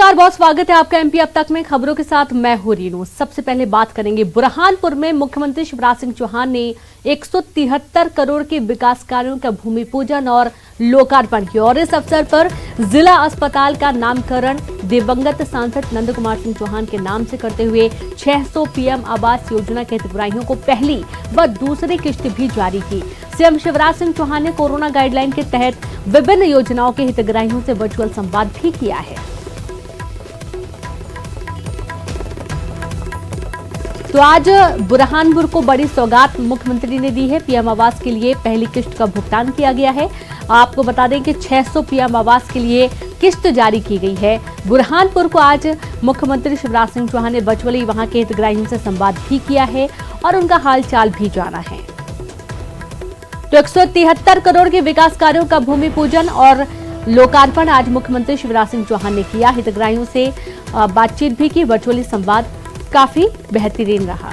नमस्कार, बहुत स्वागत है आपका एमपी अब तक में। खबरों के साथ मैं हूं रीनू। सबसे पहले बात करेंगे बुरहानपुर में मुख्यमंत्री शिवराज सिंह चौहान ने 173 करोड़ के विकास कार्यों का भूमि पूजन और लोकार्पण किया और इस अवसर पर जिला अस्पताल का नामकरण दिवंगत सांसद नंद कुमार सिंह चौहान के नाम से करते हुए 600 पीएम आवास योजना के हितग्राहियों को पहली व दूसरी किश्त भी जारी की। सीएम शिवराज सिंह चौहान ने कोरोना गाइडलाइन के तहत विभिन्न योजनाओं के हितग्राहियों से वर्चुअल संवाद भी किया है। तो आज बुरहानपुर को बड़ी सौगात मुख्यमंत्री ने दी है। पीएम आवास के लिए पहली किश्त का भुगतान किया गया है। आपको बता दें कि 600 पीएम आवास के लिए किश्त जारी की गई है। बुरहानपुर को आज मुख्यमंत्री शिवराज सिंह चौहान ने वर्चुअली वहां के हितग्राहियों से संवाद भी किया है और उनका हालचाल भी जाना है। तो 173 करोड़ के विकास कार्यों का भूमि पूजन और लोकार्पण आज मुख्यमंत्री शिवराज सिंह चौहान ने किया। हितग्राहियों से बातचीत भी की। वर्चुअली संवाद काफी बेहतरीन रहा।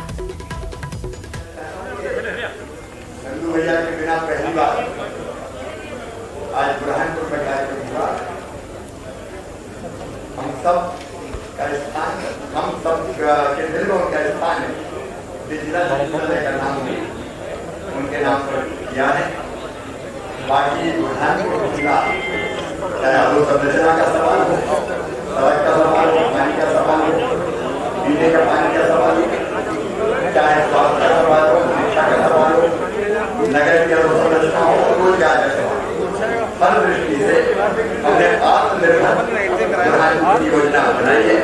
आज बुरहानपुर में कार्यक्रम हुआ। हम सब के दिल में उनका स्थान है। जिला का नाम उनके नाम पर किया है। बाकी बुरहानपुर जिला चाहे संरचना का सवाल हो, सड़क का सवाल हो, पानी का सवाल हो, पीने का पानी का सवाल हो, चाहे स्वास्थ्य का सवाल हो, शिक्षा का सवाल हो, नगर की अवसंरचना हो, रोजगार का सवाल हो, हर दृष्टि से हमने आत्मनिर्भर योजना बनाई है।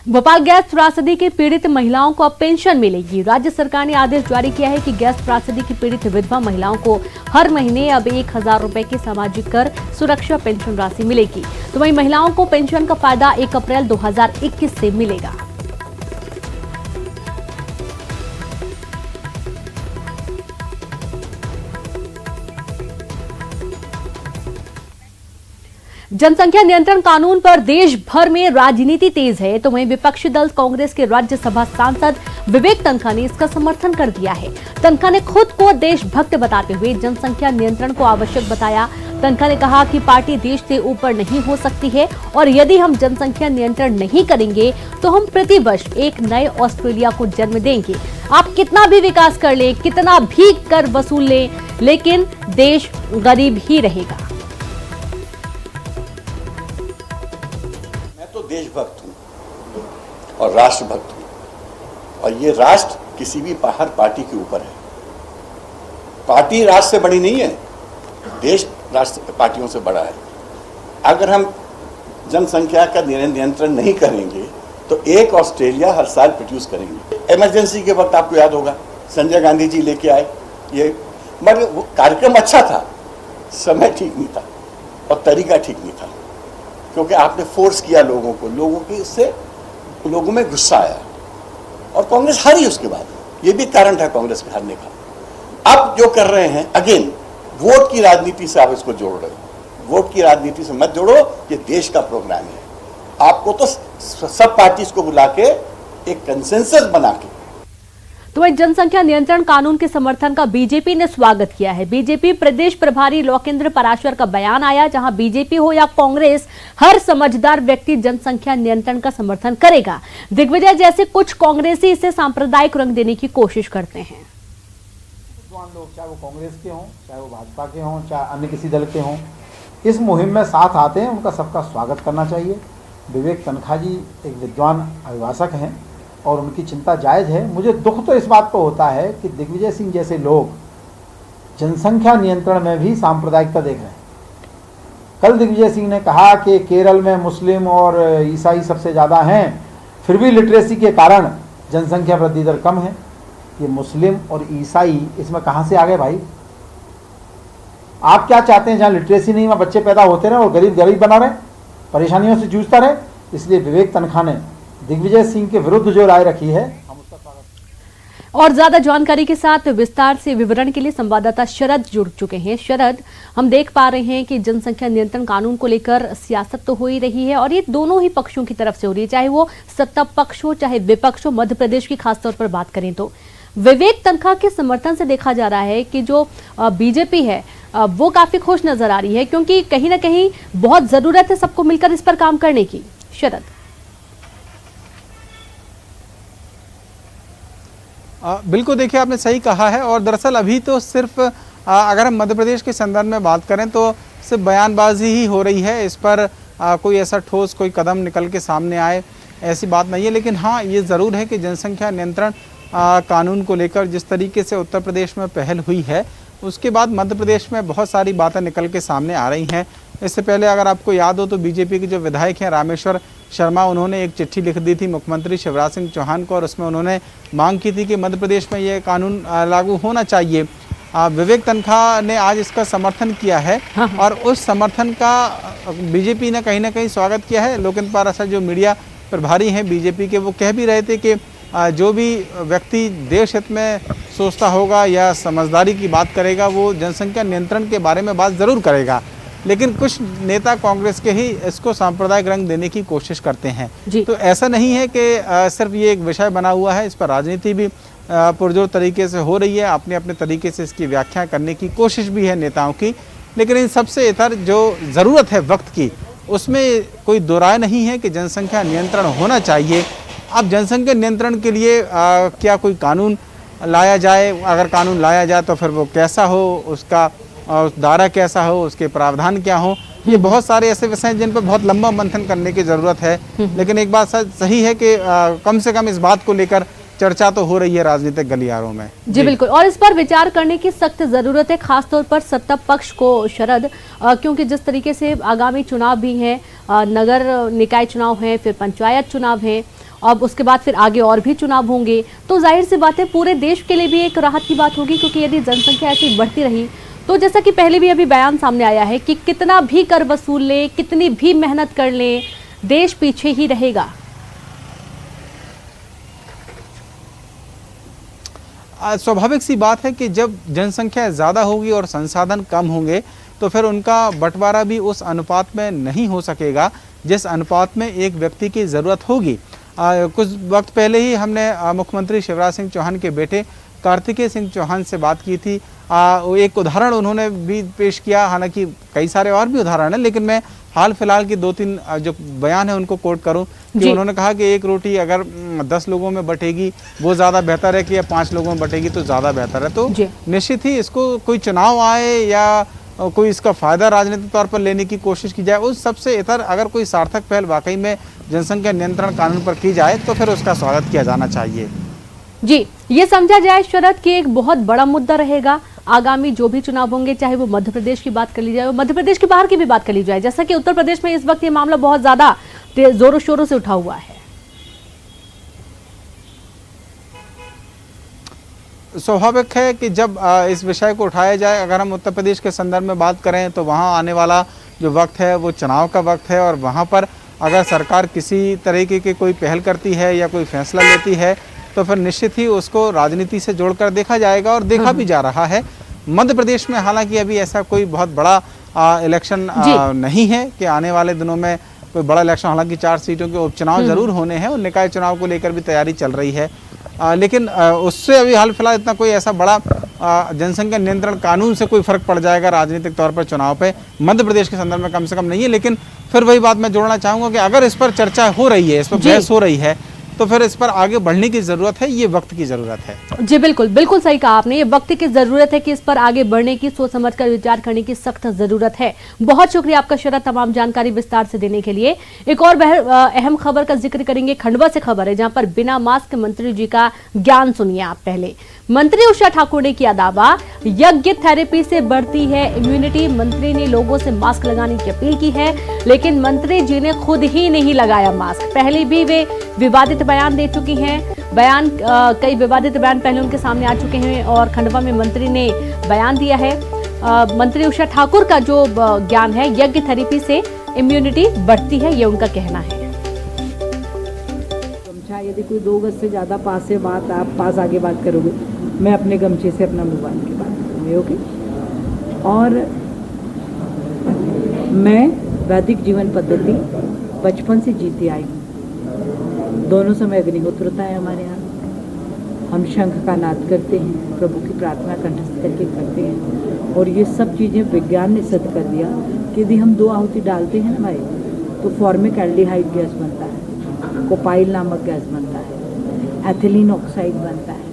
भोपाल गैस त्रासदी की पीड़ित महिलाओं को अब पेंशन मिलेगी। राज्य सरकार ने आदेश जारी किया है कि गैस त्रासदी की पीड़ित विधवा महिलाओं को हर महीने अब 1000 रुपए की सामाजिक कर सुरक्षा पेंशन राशि मिलेगी। तो वहीं महिलाओं को पेंशन का फायदा 1 अप्रैल 2021 से मिलेगा। जनसंख्या नियंत्रण कानून पर देश भर में राजनीति तेज है, तो वहीं विपक्षी दल कांग्रेस के राज्यसभा सांसद विवेक तन्खा ने इसका समर्थन कर दिया है। तन्खा ने खुद को देशभक्त बताते हुए जनसंख्या नियंत्रण को आवश्यक बताया। तन्खा ने कहा कि पार्टी देश से ऊपर नहीं हो सकती है और यदि हम जनसंख्या नियंत्रण नहीं करेंगे तो हम प्रतिवर्ष एक नए ऑस्ट्रेलिया को जन्म देंगे। आप कितना भी विकास कर लें, कितना भी कर वसूल लें, लेकिन देश गरीब ही रहेगा। देशभक्त हूं और राष्ट्रभक्त हूं और ये राष्ट्र किसी भी बाहर पार्टी के ऊपर है। पार्टी राष्ट्र से बड़ी नहीं है, देश राष्ट्र पार्टियों से बड़ा है। अगर हम जनसंख्या का नियंत्रण नहीं करेंगे तो एक ऑस्ट्रेलिया हर साल प्रोड्यूस करेंगे। इमरजेंसी के वक्त आपको याद होगा संजय गांधी जी लेके आए ये, मगर वो कार्यक्रम अच्छा था, समय ठीक नहीं था और तरीका ठीक नहीं था, क्योंकि आपने फोर्स किया लोगों को, लोगों की इससे लोगों में गुस्सा आया और कांग्रेस हारी। उसके बाद ये भी कारण था कांग्रेस के हारने का। अब जो कर रहे हैं अगेन वोट की राजनीति से आप इसको जोड़ रहे हो। वोट की राजनीति से मत जोड़ो, ये देश का प्रोग्राम है। आपको तो सब पार्टीज को बुला के एक कंसेंसस बना के। तो वहीं जनसंख्या नियंत्रण कानून के समर्थन का बीजेपी ने स्वागत किया है। बीजेपी प्रदेश प्रभारी लोकेंद्र पराशर का बयान आया, जहां बीजेपी हो या कांग्रेस, हर समझदार व्यक्ति जनसंख्या नियंत्रण का समर्थन करेगा। दिग्विजय जैसे कुछ कांग्रेसी इसे सांप्रदायिक रंग देने की कोशिश करते हैं। लोग चाहे वो कांग्रेस के हों, चाहे वो भाजपा के हों, चाहे अन्य किसी दल के हों, इस मुहिम में साथ आते हैं, उनका सबका स्वागत करना चाहिए। विवेक तन्खा जी एक विद्वान अभिभाषक हैं और उनकी चिंता जायज़ है। मुझे दुख तो इस बात को होता है कि दिग्विजय सिंह जैसे लोग जनसंख्या नियंत्रण में भी सांप्रदायिकता देख रहे हैं। कल दिग्विजय सिंह ने कहा कि केरल में मुस्लिम और ईसाई सबसे ज़्यादा हैं, फिर भी लिटरेसी के कारण जनसंख्या वृद्धि दर कम है। ये मुस्लिम और ईसाई इसमें कहाँ से आ गए भाई? आप क्या चाहते हैं जहाँ लिटरेसी नहीं, वहाँ बच्चे पैदा होते रहे और गरीब गरीब बना रहे, परेशानियों से जूझता रहे? इसलिए विवेक तन्खा ने दिग्विजय सिंह के विरुद्ध जो राय रखी है, हम उसका स्वागत। और ज्यादा जानकारी के साथ विस्तार से विवरण के लिए संवाददाता शरद जुड़ चुके हैं। शरद, हम देख पा रहे हैं कि जनसंख्या नियंत्रण कानून को लेकर सियासत तो हो ही रही है और ये दोनों ही पक्षों की तरफ से हो रही है, चाहे वो सत्ता पक्ष हो चाहे विपक्ष हो। मध्य प्रदेश की खासतौर पर बात करें तो विवेक तन्खा के समर्थन से देखा जा रहा है कि जो बीजेपी है वो काफी खुश नजर आ रही है, क्योंकि कहीं ना कहीं बहुत जरूरत है सबको मिलकर इस पर काम करने की। शरद, बिल्कुल, देखिए आपने सही कहा है। और दरअसल अभी तो सिर्फ अगर हम मध्य प्रदेश के संदर्भ में बात करें तो सिर्फ बयानबाजी ही हो रही है। इस पर कोई ऐसा ठोस कोई कदम निकल के सामने आए ऐसी बात नहीं है। लेकिन हाँ, ये ज़रूर है कि जनसंख्या नियंत्रण कानून को लेकर जिस तरीके से उत्तर प्रदेश में पहल हुई है, उसके बाद मध्य प्रदेश में बहुत सारी बातें निकल के सामने आ रही हैं। इससे पहले अगर आपको याद हो तो बीजेपी के जो विधायक हैं रामेश्वर शर्मा, उन्होंने एक चिट्ठी लिख दी थी मुख्यमंत्री शिवराज सिंह चौहान को, और उसमें उन्होंने मांग की थी कि मध्य प्रदेश में ये कानून लागू होना चाहिए। विवेक तनखा ने आज इसका समर्थन किया है और उस समर्थन का बीजेपी ने कहीं ना कहीं स्वागत किया है। लोकेंद्र पाराशर जो मीडिया प्रभारी हैं बीजेपी के, वो कह भी रहे थे कि जो भी व्यक्ति देश हित में सोचता होगा या समझदारी की बात करेगा वो जनसंख्या नियंत्रण के बारे में बात ज़रूर करेगा। लेकिन कुछ नेता कांग्रेस के ही इसको सांप्रदायिक रंग देने की कोशिश करते हैं। तो ऐसा नहीं है कि सिर्फ ये एक विषय बना हुआ है, इस पर राजनीति भी पुरजोर तरीके से हो रही है। अपने अपने तरीके से इसकी व्याख्या करने की कोशिश भी है नेताओं की। लेकिन इन सबसे इतर जो ज़रूरत है वक्त की, उसमें कोई दो राय नहीं है कि जनसंख्या नियंत्रण होना चाहिए। अब जनसंख्या नियंत्रण के लिए क्या कोई कानून लाया जाए? अगर कानून लाया जाए तो फिर वो कैसा हो, उसका दायरा कैसा हो, उसके प्रावधान क्या हो, ये बहुत सारे ऐसे विषय हैं जिन पर बहुत लंबा मंथन करने की ज़रूरत है। लेकिन एक बात सही है कि कम से कम इस बात को लेकर चर्चा तो हो रही है राजनीतिक गलियारों में। जी बिल्कुल, और इस पर विचार करने की सख्त जरूरत है, खासतौर पर सत्ता पक्ष को शरद, क्योंकि जिस तरीके से आगामी चुनाव भी हैं, नगर निकाय चुनाव हैं, फिर पंचायत चुनाव हैं, अब उसके बाद फिर आगे और भी चुनाव होंगे, तो जाहिर सी बात है पूरे देश के लिए भी एक राहत की बात होगी। क्योंकि यदि जनसंख्या ऐसी बढ़ती रही तो जैसा कि पहले भी अभी बयान सामने आया है कि कितना भी कर वसूल ले, कितनी भी मेहनत कर ले, देश पीछे ही रहेगा। स्वाभाविक सी बात है कि जब जनसंख्या ज़्यादा होगी और संसाधन कम होंगे तो फिर उनका बंटवारा भी उस अनुपात में नहीं हो सकेगा जिस अनुपात में एक व्यक्ति की ज़रूरत होगी। कुछ वक्त पहले ही हमने मुख्यमंत्री शिवराज सिंह चौहान के बेटे कार्तिकेय सिंह चौहान से बात की थी। एक उदाहरण उन्होंने भी पेश किया, हालांकि कई सारे और भी उदाहरण हैं, लेकिन मैं हाल फिलहाल की 2-3 जो बयान है उनको कोट करूं कि उन्होंने कहा कि एक रोटी अगर 10 लोगों में बटेगी वो ज़्यादा बेहतर है कि या 5 लोगों में बटेगी तो ज़्यादा बेहतर है। तो निश्चित ही इसको कोई चुनाव आए या कोई इसका फ़ायदा राजनीतिक तौर पर लेने की कोशिश की जाए, उस सबसे इतर अगर कोई सार्थक पहल वाकई में जनसंख्या नियंत्रण कानून पर की जाए तो फिर उसका स्वागत किया जाना चाहिए। जी, ये समझा जाए शरद कि एक बहुत बड़ा मुद्दा रहेगा आगामी जो भी चुनाव होंगे, चाहे वो मध्य प्रदेश की बात कर ली जाए, मध्य प्रदेश के बाहर की भी बात कर ली जाए, जैसा कि उत्तर प्रदेश में इस वक्त ये मामला बहुत ज्यादा जोरों शोरों से उठा हुआ है। स्वाभाविक है कि जब इस विषय को उठाया जाए, अगर हम उत्तर प्रदेश के संदर्भ में बात करें तो वहाँ आने वाला जो वक्त है वो चुनाव का वक्त है, और वहाँ पर अगर सरकार किसी तरीके की कोई पहल करती है या कोई फैसला लेती है तो फिर निश्चित ही उसको राजनीति से जोड़कर देखा जाएगा, और देखा भी जा रहा है। मध्य प्रदेश में हालांकि अभी ऐसा कोई बहुत बड़ा इलेक्शन नहीं है कि आने वाले दिनों में कोई बड़ा इलेक्शन, हालांकि 4 सीटों के उपचुनाव जरूर होने हैं और निकाय चुनाव को लेकर भी तैयारी चल रही है। लेकिन उससे अभी हाल फिलहाल इतना कोई ऐसा बड़ा जनसंख्या नियंत्रण कानून से कोई फर्क पड़ जाएगा राजनीतिक तौर पर चुनाव पे मध्य प्रदेश के संदर्भ में कम से कम नहीं है। लेकिन फिर वही बात मैं जोड़ना चाहूँगा कि अगर इस पर चर्चा हो रही है, इस पर बहस हो रही है, तो फिर इस पर आगे बढ़ने की जरूरत है, ये वक्त की जरूरत है। जी बिल्कुल, बिल्कुल सही कहा आपने, ये वक्त की जरूरत है कि इस पर आगे बढ़ने की, सोच समझकर विचार करने की सख्त जरूरत है। बहुत शुक्रिया आपका शरद, तमाम जानकारी विस्तार से देने के लिए। एक और अहम खबर का जिक्र करेंगे, खंडवा से खबर है जहां पर बिना मास्क मंत्री जी का ज्ञान सुनिए आप पहले। मंत्री उषा ठाकुर ने किया दावा, यज्ञ थेरेपी से बढ़ती है इम्यूनिटी। मंत्री ने लोगों से मास्क लगाने की अपील की है, लेकिन मंत्री जी ने खुद ही नहीं लगाया मास्क। पहले भी वे विवादित बयान दे चुकी हैं, कई विवादित बयान पहले उनके सामने आ चुके हैं और खंडवा में मंत्री ने बयान दिया है। मंत्री उषा ठाकुर का जो ज्ञान है, यज्ञ थेरेपी से इम्यूनिटी बढ़ती है, ये उनका कहना है। यदि कोई 2 गज से ज़्यादा पास से बात आप पास आगे बात करोगे, मैं अपने गमछे से अपना मुंह बांध के बात करूँगी, ओके। और मैं वैदिक जीवन पद्धति बचपन से जीती आई हूँ। दोनों समय अग्निहोत्र होता है हमारे यहाँ, हम शंख का नाद करते हैं, प्रभु की प्रार्थना कंठस्थ करके करते हैं। और ये सब चीज़ें विज्ञान ने सिद्ध कर दिया कि यदि हम 2 आहुति डालते हैं ना भाई, तो फॉर्मिक एल्डिहाइड गैस बनता है, कोपाइल नामक गैस बनता है, एथिलीन ऑक्साइड बनता है,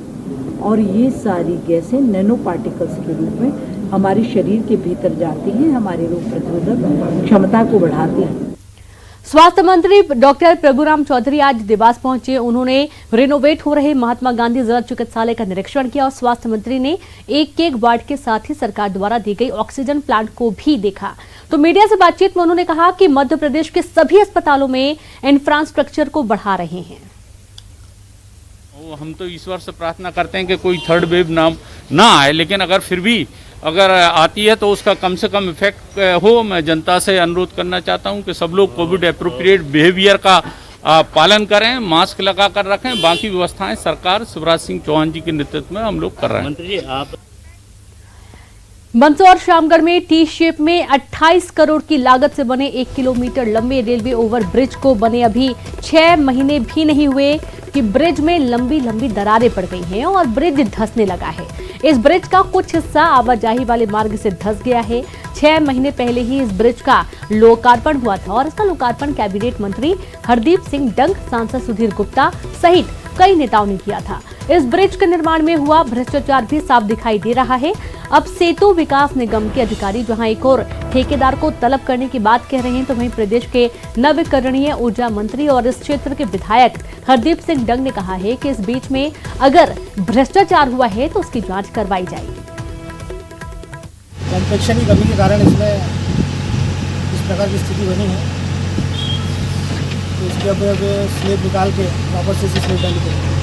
और ये सारी गैसें नैनो पार्टिकल्स के रूप में हमारे शरीर के भीतर जाती हैं, हमारे रोग प्रतिरोधक क्षमता को बढ़ाती हैं। स्वास्थ्य मंत्री डॉक्टर प्रभुराम चौधरी आज देवास पहुंचे। उन्होंने रिनोवेट हो रहे महात्मा गांधी जिला चिकित्सालय का निरीक्षण किया और स्वास्थ्य मंत्री ने एक वार्ड के साथ ही सरकार द्वारा दी गई ऑक्सीजन प्लांट को भी देखा। तो मीडिया से बातचीत में उन्होंने कहा कि मध्य प्रदेश के सभी अस्पतालों में इंफ्रास्ट्रक्चर को बढ़ा रहे हैं। हम तो ईश्वर से प्रार्थना करते हैं कि कोई थर्ड वेव ना आए, लेकिन अगर फिर भी अगर आती है तो उसका कम से कम इफेक्ट हो। मैं जनता से अनुरोध करना चाहता हूं कि सब लोग कोविड एप्रोप्रिएट बिहेवियर का पालन करें, मास्क लगा कर रखें। बाकी व्यवस्थाएं सरकार शिवराज सिंह चौहान जी के नेतृत्व में हम लोग कर रहे हैं। मंत्री जी, आप मंदसौर शामगढ़ में टी शेप में 28 करोड़ की लागत से बने 1 किलोमीटर लंबे रेलवे ओवर ब्रिज को बने अभी 6 महीने भी नहीं हुए कि ब्रिज में लंबी लंबी दरारें पड़ गई हैं और ब्रिज धंसने लगा है। इस ब्रिज का कुछ हिस्सा आवाजाही वाले मार्ग से धंस गया है। 6 महीने पहले ही इस ब्रिज का लोकार्पण हुआ था और इसका लोकार्पण कैबिनेट मंत्री हरदीप सिंह डंग, सांसद सुधीर गुप्ता सहित कई नेताओं ने किया था। इस ब्रिज के निर्माण में हुआ भ्रष्टाचार भी साफ दिखाई दे रहा है। अब सेतु विकास निगम के अधिकारी जहां एक और ठेकेदार को तलब करने की बात कह रहे हैं, तो वहीं प्रदेश के नवीकरणीय ऊर्जा मंत्री और इस क्षेत्र के विधायक हरदीप सिंह डंग ने कहा है कि इस बीच में अगर भ्रष्टाचार हुआ है तो उसकी जांच करवाई जाएगी। कॉम्पैक्शन की कमी के कारण इसमें इस प्रकार की स्थिति बनी है, तो इसके अब स्लेब निकाल के वापस से स्लेब डाली करेंगे।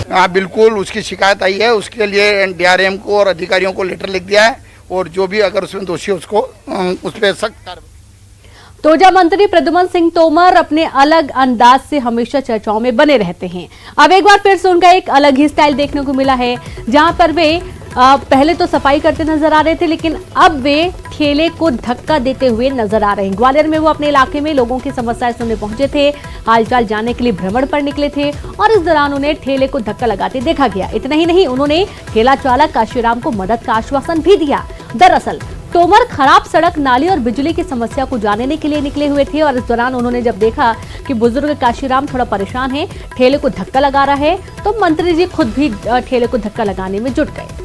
हाँ बिल्कुल, उसकी शिकायत आई है, उसके लिए डीआरएम को और अधिकारियों को लेटर लिख दिया है और जो भी अगर उसमें दोषी है उसको उस पर सख्त कार्रवाई। ऊर्जा मंत्री प्रद्युमन सिंह तोमर अपने अलग अंदाज से हमेशा चर्चाओं में बने रहते हैं। अब एक बार फिर से उनका एक अलग ही स्टाइल देखने को मिला है, जहां पर वे पहले तो सफाई करते नजर आ रहे थे, लेकिन अब वे ठेले को धक्का देते हुए नजर आ रहे हैं। ग्वालियर में वो अपने इलाके में लोगों की समस्याएं सुनने पहुंचे थे, हालचाल जानने के लिए भ्रमण पर निकले थे और इस दौरान उन्हें ठेले को धक्का लगाते देखा गया। इतना ही नहीं, उन्होंने ठेला चालक काशीराम को मदद का आश्वासन भी दिया। दरअसल तोमर खराब सड़क, नाली और बिजली की समस्या को जानने के लिए निकले हुए थे और इस दौरान उन्होंने जब देखा कि बुजुर्ग काशीराम थोड़ा परेशान है, ठेले को धक्का लगा रहा है, तो मंत्री जी खुद भी ठेले को धक्का लगाने में जुट गए।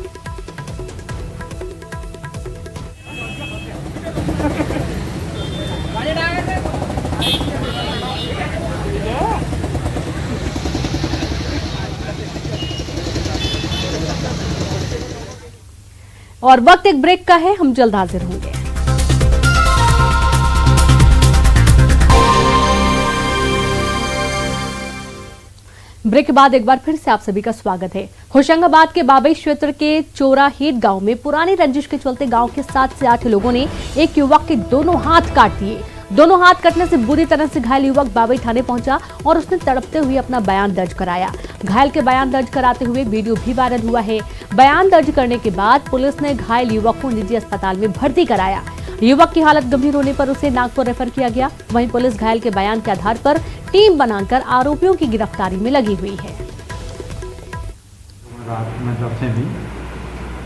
और वक्त एक ब्रेक का है, हम जल्द हाजिर होंगे। ब्रेक के बाद एक बार फिर से आप सभी का स्वागत है। होशंगाबाद के बाबई क्षेत्र के चोराहेट गांव में पुरानी रंजिश के चलते गांव के 7 से 8 लोगों ने एक युवक के दोनों हाथ काट दिए। दोनों हाथ कटने से बुरी तरह से घायल युवक बाबई थाने पहुंचा और उसने तड़पते हुए अपना बयान दर्ज कराया। घायल के बयान दर्ज कराते हुए वीडियो भी वायरल हुआ है। बयान दर्ज करने के बाद पुलिस ने घायल युवक को निजी अस्पताल में भर्ती कराया। युवक की हालत गंभीर होने पर उसे नागपुर रेफर किया गया। वहीं पुलिस घायल के बयान के आधार पर टीम बनाकर आरोपियों की गिरफ्तारी में लगी हुई है। रात में दफे भी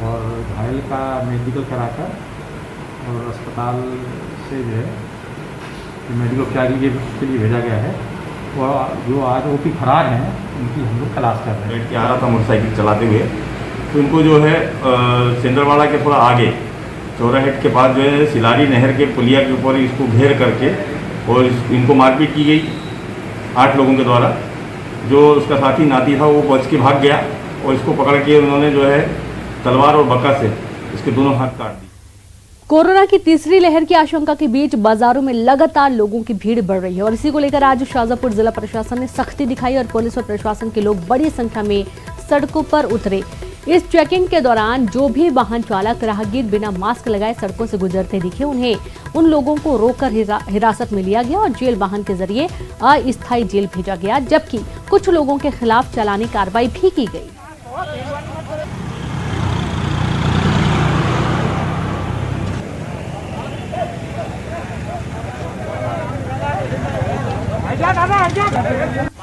और घायल का मेडिकल कराकर और अस्पताल से जो है मेडिकल उपचार के लिए भेजा गया है। और जो आज ओपी फरार हैं उनकी हम लोग तलाश कर रहे हैं। बैठ के आ रहा था मोटरसाइकिल चलाते हुए, तो इनको जो है सिंदरवाड़ा के थोड़ा आगे चौराहेट के पास जो है सिलारी नहर के पुलिया के ऊपर इसको घेर करके और इनको मारपीट की गई 8 लोगों के द्वारा। जो उसका साथी नाती था वो बच के भाग गया और इसको पकड़ के उन्होंने जो है तलवार और बक्का से इसके दोनों हाथ काट दिए। कोरोना की तीसरी लहर की आशंका के बीच बाजारों में लगातार लोगों की भीड़ बढ़ रही है और इसी को लेकर आज शाजापुर जिला प्रशासन ने सख्ती दिखाई और पुलिस और प्रशासन के लोग बड़ी संख्या में सड़कों पर उतरे। इस चेकिंग के दौरान जो भी वाहन चालक राहगीर बिना मास्क लगाए सड़कों से गुजरते दिखे, उन्हें उन लोगों को रोककर हिरासत में लिया गया और जेल वाहन के जरिए अस्थायी जेल भेजा गया, जबकि कुछ लोगों के खिलाफ चालानी कार्रवाई भी की गई।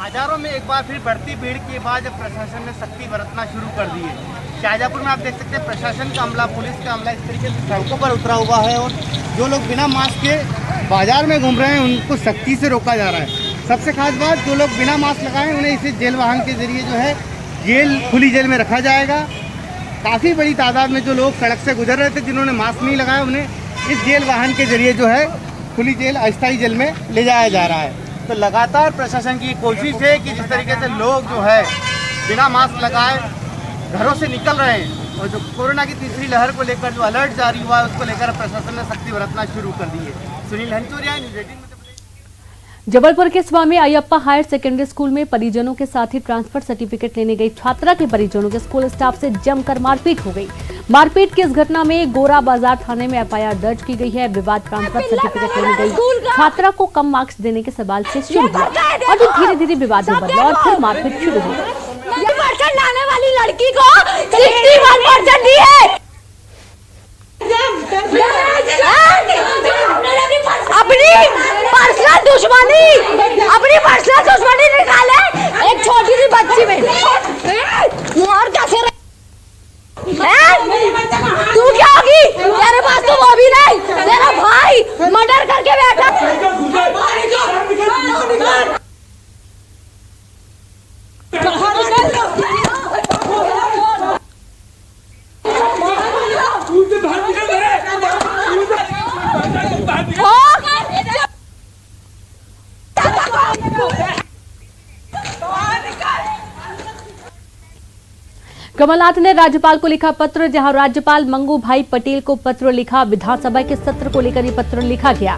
बाजारों में एक बार फिर बढ़ती भीड़ के बाद जब प्रशासन ने सख्ती बरतना शुरू कर दी है। शाहजहाँपुर में आप देख सकते हैं प्रशासन का अमला, पुलिस का अमला इस तरीके से सड़कों पर उतरा हुआ है और जो लोग बिना मास्क के बाजार में घूम रहे हैं उनको सख्ती से रोका जा रहा है। सबसे खास बात, जो लोग बिना मास्क लगाए उन्हें इसे जेल वाहन के जरिए जो है खुली जेल में रखा जाएगा। काफ़ी बड़ी तादाद में जो लोग सड़क से गुजर रहे थे जिन्होंने मास्क नहीं लगाया उन्हें इस जेल वाहन के जरिए जो है खुली जेल, अस्थायी जेल में ले जाया जा रहा है। तो लगातार प्रशासन की कोशिश है कि जिस तरीके से लोग जो है बिना मास्क लगाए घरों से निकल रहे हैं और जो कोरोना की तीसरी लहर को लेकर जो अलर्ट जारी हुआ है उसको लेकर प्रशासन ने सख्ती बरतना शुरू कर दी है। सुनील हंचोरिया, न्यूज़ 18। जबलपुर के स्वामी अयप्पा हायर सेकेंडरी स्कूल में परिजनों के साथ ही ट्रांसफर सर्टिफिकेट लेने गई छात्रा के परिजनों के स्कूल स्टाफ से जमकर मारपीट हो गई। मारपीट की इस घटना में गोरा बाजार थाने में एफआईआर दर्ज की गई है। विवाद ट्रांसफर सर्टिफिकेट लेने गई छात्रा को कम मार्क्स देने के सवाल से शुरू हुआ और धीरे धीरे विवाद में बदला और फिर मारपीट शुरू हो गई। लाने वाली लड़की को 61% दी है। अपनी पर्सनल दुश्मनी निकाले एक छोटी सी बच्ची में और कैसे तू क्या होगी? तेरे पास तो वो भी नहीं, तेरा भाई मर्डर करके बैठा। कमलनाथ ने राज्यपाल को लिखा पत्र, जहां राज्यपाल मंगू भाई पटेल को पत्र लिखा। विधानसभा के सत्र को लेकर ये पत्र लिखा गया।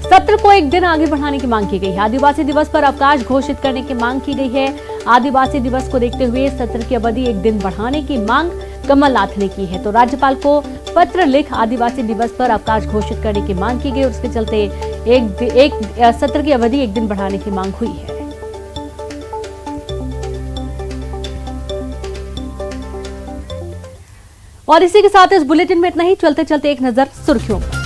सत्र को एक दिन आगे बढ़ाने की मांग की गई है। आदिवासी दिवस पर अवकाश घोषित करने की मांग की गई है। आदिवासी दिवस को देखते हुए सत्र की अवधि एक दिन बढ़ाने की मांग कमलनाथ ने की है। तो राज्यपाल को पत्र लिख आदिवासी दिवस पर अवकाश घोषित करने की मांग की गई और उसके चलते एक सत्र की अवधि एक दिन बढ़ाने की मांग हुई है। और इसी के साथ इस बुलेटिन में इतना ही। चलते चलते एक नजर सुर्खियों पर।